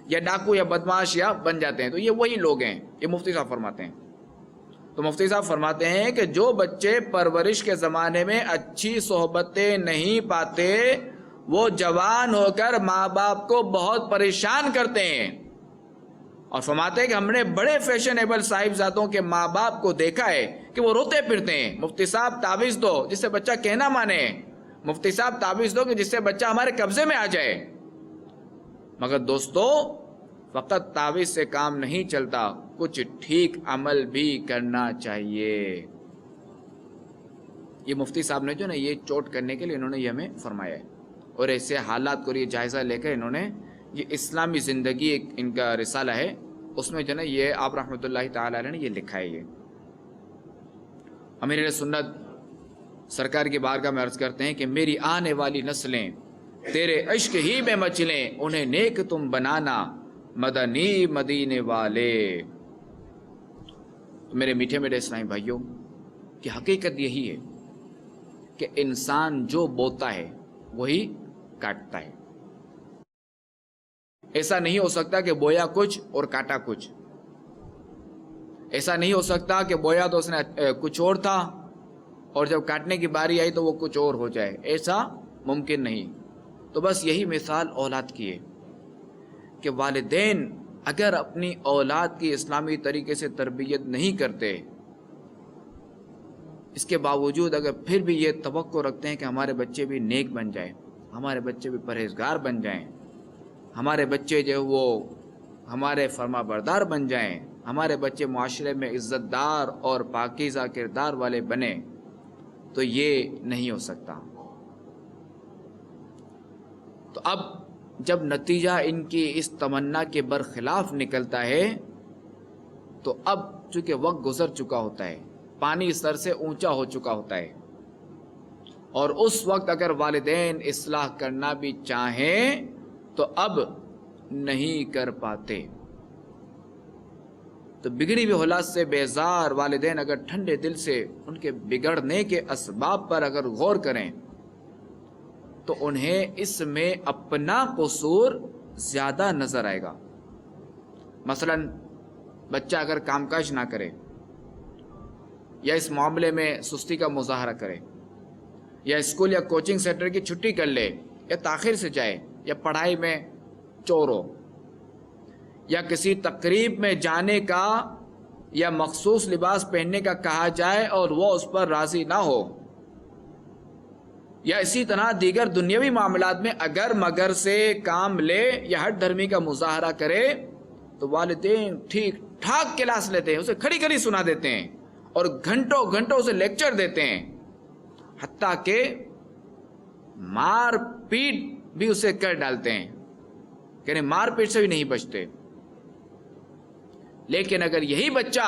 یا ڈاکو یا بدمعاش یا بن جاتے ہیں۔ تو یہ وہی لوگ ہیں، یہ مفتی صاحب فرماتے ہیں۔ تو مفتی صاحب فرماتے ہیں کہ جو بچے پرورش کے زمانے میں اچھی صحبتیں نہیں پاتے، وہ جوان ہو کر ماں باپ کو بہت پریشان کرتے ہیں، اور فرماتے ہیں کہ ہم نے بڑے فیشنیبل صاحبزادوں کے ماں باپ کو دیکھا ہے کہ وہ روتے پھرتے ہیں، مفتی صاحب تعویذ دو جس سے بچہ کہنا مانے، مفتی صاحب تعویذ دو کہ جس سے بچہ ہمارے قبضے میں آ جائے۔ مگر دوستو، فقط تعویذ سے کام نہیں چلتا، کچھ ٹھیک عمل بھی کرنا چاہیے۔ یہ مفتی صاحب نے جو نا یہ چوٹ کرنے کے لیے انہوں نے یہ ہمیں فرمایا ہے، اور ایسے حالات کو یہ جائزہ لے کر انہوں نے یہ اسلامی زندگی ایک ان کا رسالہ ہے، اس میں جو نا یہ آپ رحمۃ اللہ تعالی علیہ نے یہ لکھا ہے۔ یہ امیر سنت سرکار کی بارگاہ میں عرض کرتے ہیں کہ میری آنے والی نسلیں تیرے عشق ہی میں مچلیں، انہیں نیک تم بنانا، مدنی مدینے والے. میرے میٹھے میرے اسلامی بھائیوں، کہ حقیقت یہی ہے کہ انسان جو بوتا ہے وہی کاٹتا ہے. ایسا نہیں ہو سکتا کہ بویا کچھ اور کاٹا کچھ. ایسا نہیں ہو سکتا کہ بویا تو اس نے کچھ اور تھا اور جب کاٹنے کی باری آئی تو وہ کچھ اور ہو جائے. ایسا ممکن نہیں. تو بس یہی مثال اولاد کی ہے کہ والدین اگر اپنی اولاد کی اسلامی طریقے سے تربیت نہیں کرتے، اس کے باوجود اگر پھر بھی یہ توقع رکھتے ہیں کہ ہمارے بچے بھی نیک بن جائیں، ہمارے بچے بھی پرہیزگار بن جائیں، ہمارے بچے جو وہ ہمارے فرما بردار بن جائیں، ہمارے بچے معاشرے میں عزت دار اور پاکیزہ کردار والے بنے، تو یہ نہیں ہو سکتا. تو اب جب نتیجہ ان کی اس تمنا کے برخلاف نکلتا ہے تو اب چونکہ وقت گزر چکا ہوتا ہے، پانی سر سے اونچا ہو چکا ہوتا ہے، اور اس وقت اگر والدین اصلاح کرنا بھی چاہیں تو اب نہیں کر پاتے. تو بگڑی ہوئی اولاد سے بیزار والدین اگر ٹھنڈے دل سے ان کے بگڑنے کے اسباب پر اگر غور کریں تو انہیں اس میں اپنا قصور زیادہ نظر آئے گا. مثلا بچہ اگر کام کاج نہ کرے یا اس معاملے میں سستی کا مظاہرہ کرے یا اسکول یا کوچنگ سینٹر کی چھٹی کر لے یا تاخیر سے جائے یا پڑھائی میں چور ہو یا کسی تقریب میں جانے کا یا مخصوص لباس پہننے کا کہا جائے اور وہ اس پر راضی نہ ہو، یا اسی طرح دیگر دنیاوی معاملات میں اگر مگر سے کام لے یا ہٹ دھرمی کا مظاہرہ کرے تو والدین ٹھیک ٹھاک کلاس لیتے ہیں، اسے کھڑی کھڑی سنا دیتے ہیں اور گھنٹوں گھنٹوں اسے لیکچر دیتے ہیں، حتیٰ کہ مار پیٹ بھی اسے کر ڈالتے ہیں کہ مار پیٹ سے بھی نہیں بچتے. لیکن اگر یہی بچہ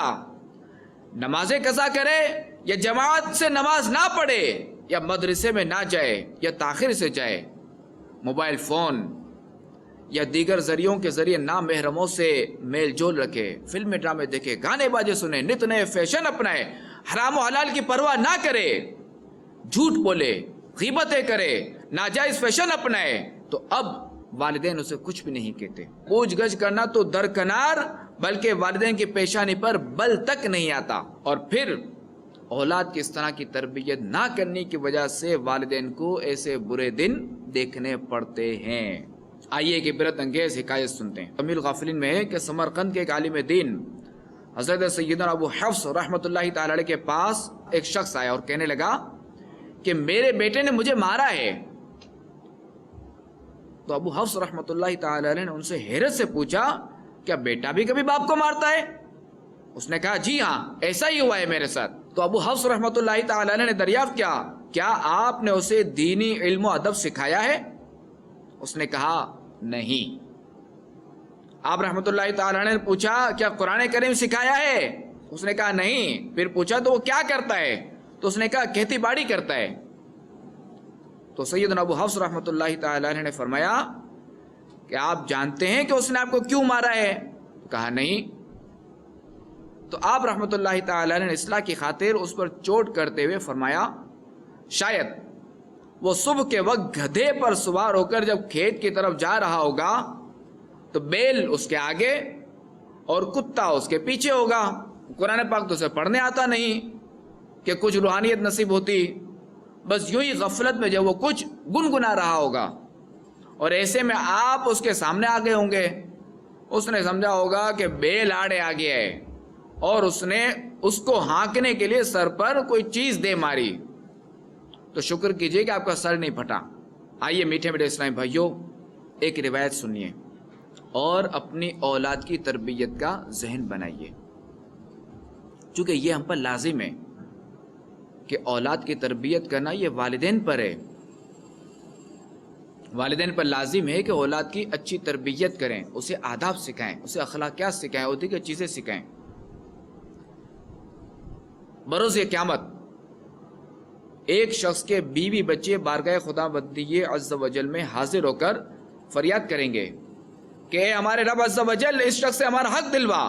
نمازیں قضا کرے یا جماعت سے نماز نہ پڑھے یا مدرسے میں نہ جائے یا تاخیر سے جائے، موبائل فون یا دیگر ذریعوں کے ذریعے نامحرموں سے میل جول رکھے، فلمیں ڈرامے دیکھے، گانے باجے سنے، نت نئے فیشن اپنائے، حرام و حلال کی پرواہ نہ کرے، جھوٹ بولے، غیبتیں کرے، ناجائز فیشن اپنائے، تو اب والدین اسے کچھ بھی نہیں کہتے. پوچھ گچھ کرنا تو درکنار، بلکہ والدین کی پیشانی پر بل تک نہیں آتا. اور پھر اولاد کی اس طرح کی تربیت نہ کرنے کی وجہ سے والدین کو ایسے برے دن دیکھنے پڑتے ہیں. آئیے ایک عبرت انگیز حکایت سنتے ہیں. تمیل غافلین میں ہے کہ سمرقند کے ایک عالم دین حضرت سیدنا ابو حفص رحمۃ اللہ تعالی علیہ کے پاس ایک شخص آیا اور کہنے لگا کہ میرے بیٹے نے مجھے مارا ہے. تو ابو حفص رحمۃ اللہ تعالی علیہ نے ان سے حیرت سے پوچھا کیا بیٹا بھی کبھی باپ کو مارتا ہے؟ اس نے کہا جی ہاں، ایسا ہی ہوا ہے میرے ساتھ. تو ابو حفص رحمۃ اللہ تعالی علیہ نے دریافت کیا آپ نے اسے دینی علم و ادب سکھایا ہے؟ اس نے کہا نہیں. آپ رحمۃ اللہ تعالی علیہ نے پوچھا کیا قرآن کریم سکھایا ہے؟ اس نے کہا نہیں. پھر پوچھا تو وہ کیا کرتا ہے؟ تو اس نے کہا کھیتی باڑی کرتا ہے. تو سیدنا ابو حفص رحمۃ اللہ تعالی علیہ نے فرمایا کہ آپ جانتے ہیں کہ اس نے آپ کو کیوں مارا ہے؟ کہا نہیں. تو آپ رحمۃ اللہ تعالی علیہ نے اصلاح کی خاطر اس پر چوٹ کرتے ہوئے فرمایا شاید وہ صبح کے وقت گدھے پر سوار ہو کر جب کھیت کی طرف جا رہا ہوگا تو بیل اس کے آگے اور کتا اس کے پیچھے ہوگا. قرآن پاک تو اسے پڑھنے آتا نہیں کہ کچھ روحانیت نصیب ہوتی، بس یوں ہی غفلت میں جب وہ کچھ گنگنا رہا ہوگا اور ایسے میں آپ اس کے سامنے آگے ہوں گے. اس نے سمجھا ہوگا کہ بیل آڑے آ گیا ہے اور اس نے اس کو ہانکنے کے لیے سر پر کوئی چیز دے ماری. تو شکر کیجئے کہ آپ کا سر نہیں پھٹا. آئیے میٹھے میٹھے اسلامی بھائیوں، ایک روایت سنیے اور اپنی اولاد کی تربیت کا ذہن بنائیے، چونکہ یہ ہم پر لازم ہے کہ اولاد کی تربیت کرنا یہ والدین پر ہے. والدین پر لازم ہے کہ اولاد کی اچھی تربیت کریں، اسے آداب سکھائیں، اسے اخلاقیات سکھائیں اور دیگر چیزیں سکھائیں. بروز قیامت ایک شخص کے بیوی بچے بارگاہ خدا بندی عز و جل میں حاضر ہو کر فریاد کریں گے کہ ہمارے رب عز و جل اس شخص سے ہمارا حق دلوا،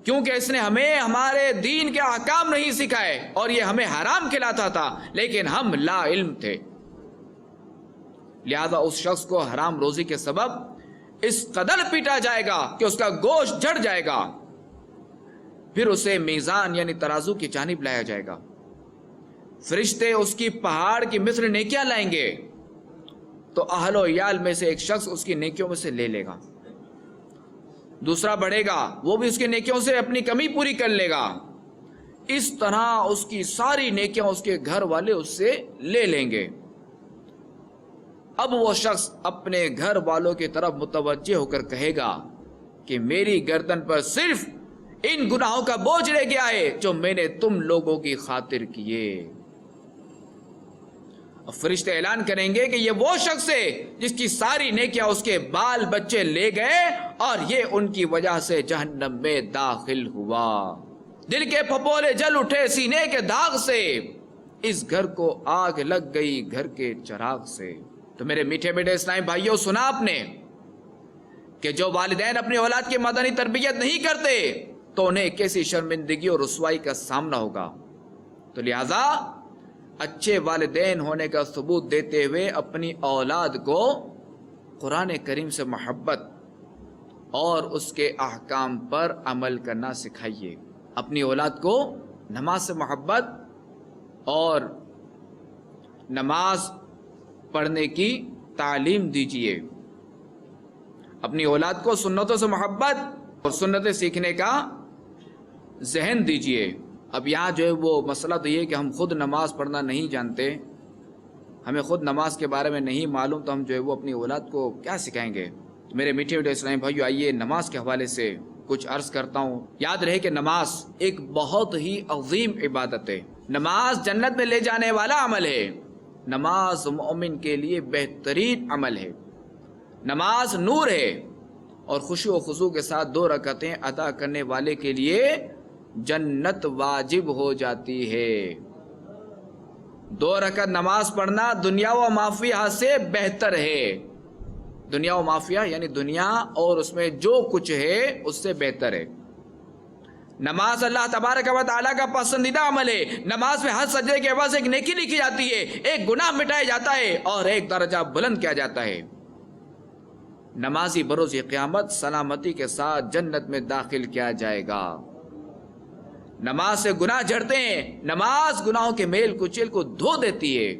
کیونکہ اس نے ہمیں ہمارے دین کے احکام نہیں سکھائے اور یہ ہمیں حرام کھلاتا تھا، لیکن ہم لا علم تھے، لہذا اس شخص کو حرام روزی کے سبب اس قدر پیٹا جائے گا کہ اس کا گوشت جھڑ جائے گا، پھر اسے میزان یعنی ترازو کی جانب لایا جائے گا، فرشتے اس کی پہاڑ کی مثل نیکیاں لائیں گے، تو اہل و عیال میں سے ایک شخص اس کی نیکیوں میں سے لے لے گا، دوسرا بڑھے گا، وہ بھی اس کی نیکیوں سے اپنی کمی پوری کر لے گا، اس طرح اس کی ساری نیکیاں اس کے گھر والے اس سے لے لیں گے۔ اب وہ شخص اپنے گھر والوں کی طرف متوجہ ہو کر کہے گا کہ میری گردن پر صرف ان گناہوں کا بوجھ رہ گیا ہے جو میں نے تم لوگوں کی خاطر کیے۔ اور فرشتے اعلان کریں گے کہ یہ وہ شخص ہے جس کی ساری نیکیاں اس کے بال بچے لے گئے اور یہ ان کی وجہ سے جہنم میں داخل ہوا۔ دل کے پھپولے جل اٹھے سینے کے داغ سے، اس گھر کو آگ لگ گئی گھر کے چراغ سے۔ تو میرے میٹھے میٹھے اسلامی بھائیوں، سنا آپ نے کہ جو والدین اپنی اولاد کی مدنی تربیت نہیں کرتے تو انہیں کیسی شرمندگی اور رسوائی کا سامنا ہوگا۔ تو لہذا اچھے والدین ہونے کا ثبوت دیتے ہوئے اپنی اولاد کو قرآن کریم سے محبت اور اس کے احکام پر عمل کرنا سکھائیے، اپنی اولاد کو نماز سے محبت اور نماز پڑھنے کی تعلیم دیجیے، اپنی اولاد کو سنتوں سے محبت اور سنتیں سیکھنے کا ذہن دیجیے۔ اب یہاں جو ہے وہ مسئلہ تو یہ کہ ہم خود نماز پڑھنا نہیں جانتے، ہمیں خود نماز کے بارے میں نہیں معلوم، تو ہم جو ہے وہ اپنی اولاد کو کیا سکھائیں گے؟ میرے میٹھے میٹھے اسلامی بھائیو، آئیے نماز کے حوالے سے کچھ عرض کرتا ہوں۔ یاد رہے کہ نماز ایک بہت ہی عظیم عبادت ہے، نماز جنت میں لے جانے والا عمل ہے، نماز مومن کے لیے بہترین عمل ہے، نماز نور ہے، اور خشوع و خضوع کے ساتھ 2 رکعتیں ادا کرنے والے کے لیے جنت واجب ہو جاتی ہے۔ 2 رکعت نماز پڑھنا دنیا و مافیہ سے بہتر ہے، دنیا و مافیہ یعنی دنیا اور اس میں جو کچھ ہے اس سے بہتر ہے۔ نماز اللہ تبارک و تعالیٰ کا پسندیدہ عمل ہے، نماز میں ہر سجدے کے عوض ایک نیکی لکھی جاتی ہے، ایک گناہ مٹایا جاتا ہے اور ایک درجہ بلند کیا جاتا ہے۔ نمازی بروز قیامت سلامتی کے ساتھ جنت میں داخل کیا جائے گا۔ نماز سے گناہ جھڑتے ہیں، نماز گناہوں کے میل کچیل کو دھو دیتی ہے،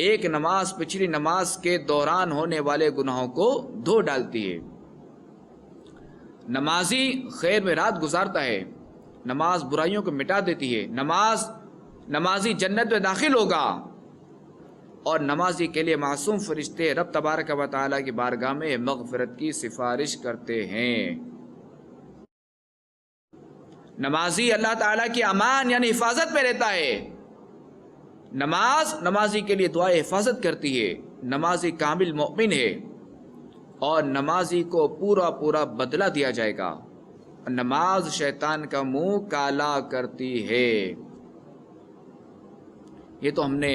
ایک نماز پچھلی نماز کے دوران ہونے والے گناہوں کو دھو ڈالتی ہے۔ نمازی خیر میں رات گزارتا ہے، نماز برائیوں کو مٹا دیتی ہے، نمازی جنت میں داخل ہوگا، اور نمازی کے لیے معصوم فرشتے رب تبارک و تعالیٰ کی بارگاہ میں مغفرت کی سفارش کرتے ہیں۔ نمازی اللہ تعالیٰ کی امان یعنی حفاظت میں رہتا ہے، نمازی کے لیے دعائے حفاظت کرتی ہے، نمازی کامل مومن ہے اور نمازی کو پورا پورا بدلہ دیا جائے گا، نماز شیطان کا منہ کالا کرتی ہے۔ یہ تو ہم نے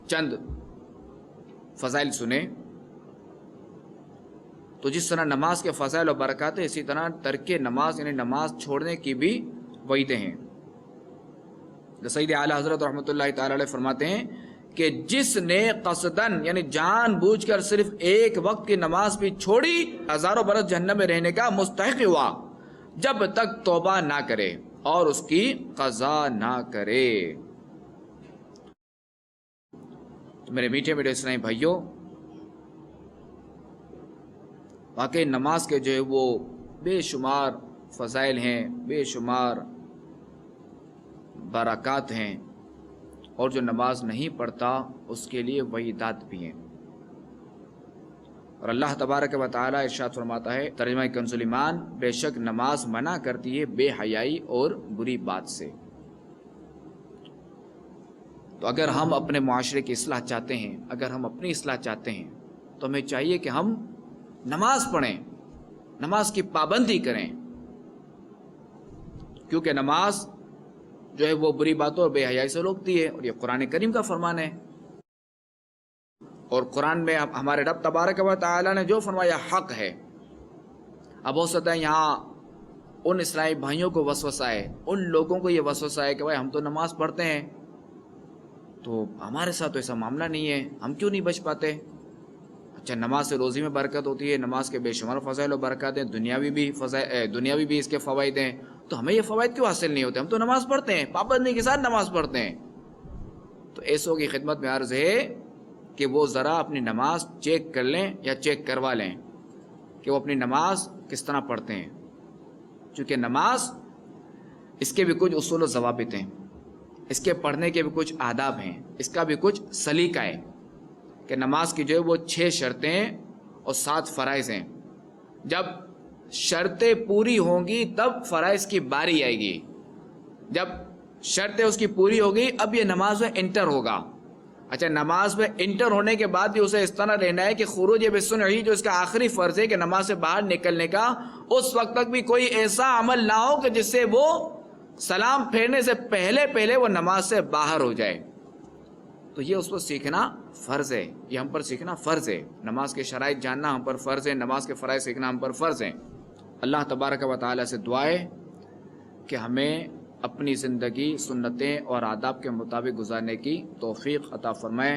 چند فضائل سنے، تو جس طرح نماز کے فضائل و برکات ہیں، اسی طرح ترک نماز یعنی نماز چھوڑنے کی بھی وعیدیں ہیں۔ سید اعلیٰ حضرت رحمۃ اللہ تعالی علیہ فرماتے ہیں کہ جس نے قصدن یعنی جان بوجھ کر صرف ایک وقت کی نماز بھی چھوڑی، ہزاروں برس جہنم میں رہنے کا مستحق ہوا، جب تک توبہ نہ کرے اور اس کی قضا نہ کرے۔ میرے میٹھے میٹھے اسلامی بھائیوں، واقعی نماز کے جو ہے وہ بے شمار فضائل ہیں، بے شمار برکات ہیں، اور جو نماز نہیں پڑھتا اس کے لیے وعیدات بھی ہیں۔ اور اللہ تبارک و تعالی ارشاد فرماتا ہے، ترجمہ کنز ایمان، بے شک نماز منع کرتی ہے بے حیائی اور بری بات سے۔ تو اگر ہم اپنے معاشرے کی اصلاح چاہتے ہیں، اگر ہم اپنی اصلاح چاہتے ہیں، تو ہمیں چاہیے کہ ہم نماز پڑھیں، نماز کی پابندی کریں، کیونکہ نماز جو ہے وہ بری باتوں اور بے حیائی سے روکتی ہے، اور یہ قرآن کریم کا فرمان ہے۔ اور قرآن میں ہمارے رب تبارک و تعالیٰ نے جو فرمایا حق ہے. اب ہو سکتا ہے یہاں ان اسلامی بھائیوں کو وسوسہ ہے، ان لوگوں کو یہ وسوسہ ہے کہ بھائی ہم تو نماز پڑھتے ہیں، تو ہمارے ساتھ تو ایسا معاملہ نہیں ہے، ہم کیوں نہیں بچ پاتے؟ اچھا، نماز سے روزی میں برکت ہوتی ہے، نماز کے بے شمار فضائل و برکات ہیں، دنیاوی بھی اس کے فوائد ہیں، تو ہمیں یہ فوائد کیوں حاصل نہیں ہوتے؟ ہم تو نماز پڑھتے ہیں، پابندی کے ساتھ نماز پڑھتے ہیں. تو ایسوں کی خدمت میں عرض ہے کہ وہ ذرا اپنی نماز چیک کر لیں یا چیک کروا لیں کہ وہ اپنی نماز کس طرح پڑھتے ہیں. چونکہ نماز اس کے بھی کچھ اصول و ضوابط ہیں، اس کے پڑھنے کے بھی کچھ آداب ہیں، اس کا بھی کچھ سلیقہ ہے کہ نماز کی جو ہے وہ 6 شرطیں اور 7 فرائض ہیں. جب شرطیں پوری ہوں گی تب فرائض کی باری آئے گی. جب شرطیں اس کی پوری ہوگی اب یہ نماز میں انٹر ہوگا. اچھا، نماز میں انٹر ہونے کے بعد بھی اسے اس طرح رہنا ہے کہ خروج بالسنعی جو اس کا آخری فرض ہے کہ نماز سے باہر نکلنے کا، اس وقت تک بھی کوئی ایسا عمل نہ ہو کہ جس سے وہ سلام پھیرنے سے پہلے وہ نماز سے باہر ہو جائے. تو یہ اس پر سیکھنا فرض ہے، یہ ہم پر سیکھنا فرض ہے. نماز کے شرائط جاننا ہم پر فرض ہے، نماز کے فرائض سیکھنا ہم پر فرض ہے. اللہ تبارک و تعالیٰ سے دعا ہے کہ ہمیں اپنی زندگی سنتیں اور آداب کے مطابق گزارنے کی توفیق عطا فرمائے،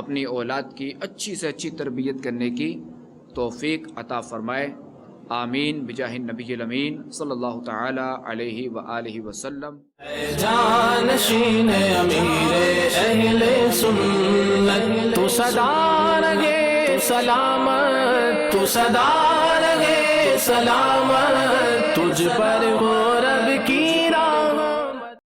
اپنی اولاد کی اچھی سے اچھی تربیت کرنے کی توفیق عطا فرمائے. آمین بجاہ النبی الامین صلی اللہ تعالی علیہ وآلہ وسلم. جانشین امیر اہل سنت تو سدا رہے سلامت، تو سدا رہے سلامت، تجھ پر ہو